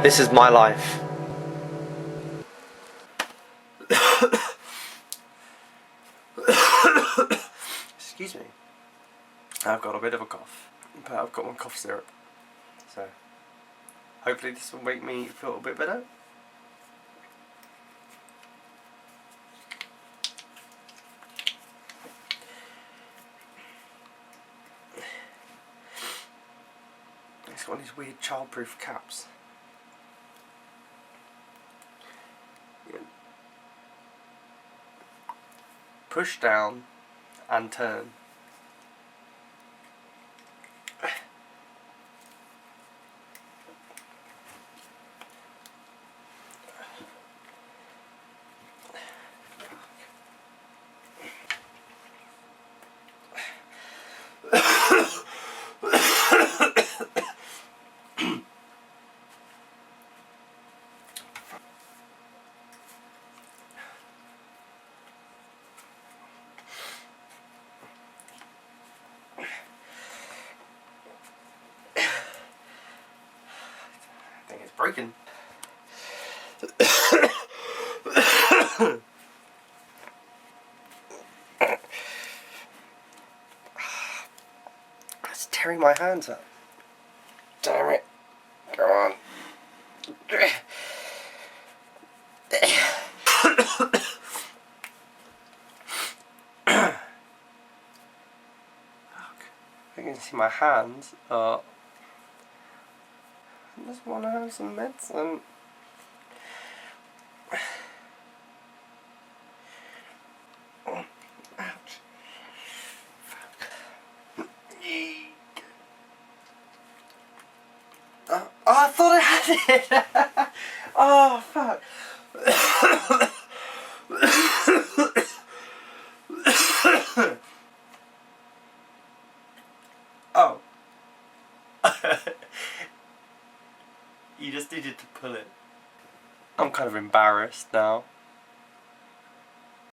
This is my life. Excuse me. I've got a bit of a cough, but I've got my cough syrup. So, hopefully this will make me feel a bit better. It's got these weird childproof caps. Yeah. Push down and turn. I think it's broken. It's tearing my hands up. Damn it. Go on. You can see my hands are... I just want to have some medicine. Ouch. Oh, I thought I had it! Oh, fuck. Oh. You just needed to pull it. I'm kind of embarrassed now.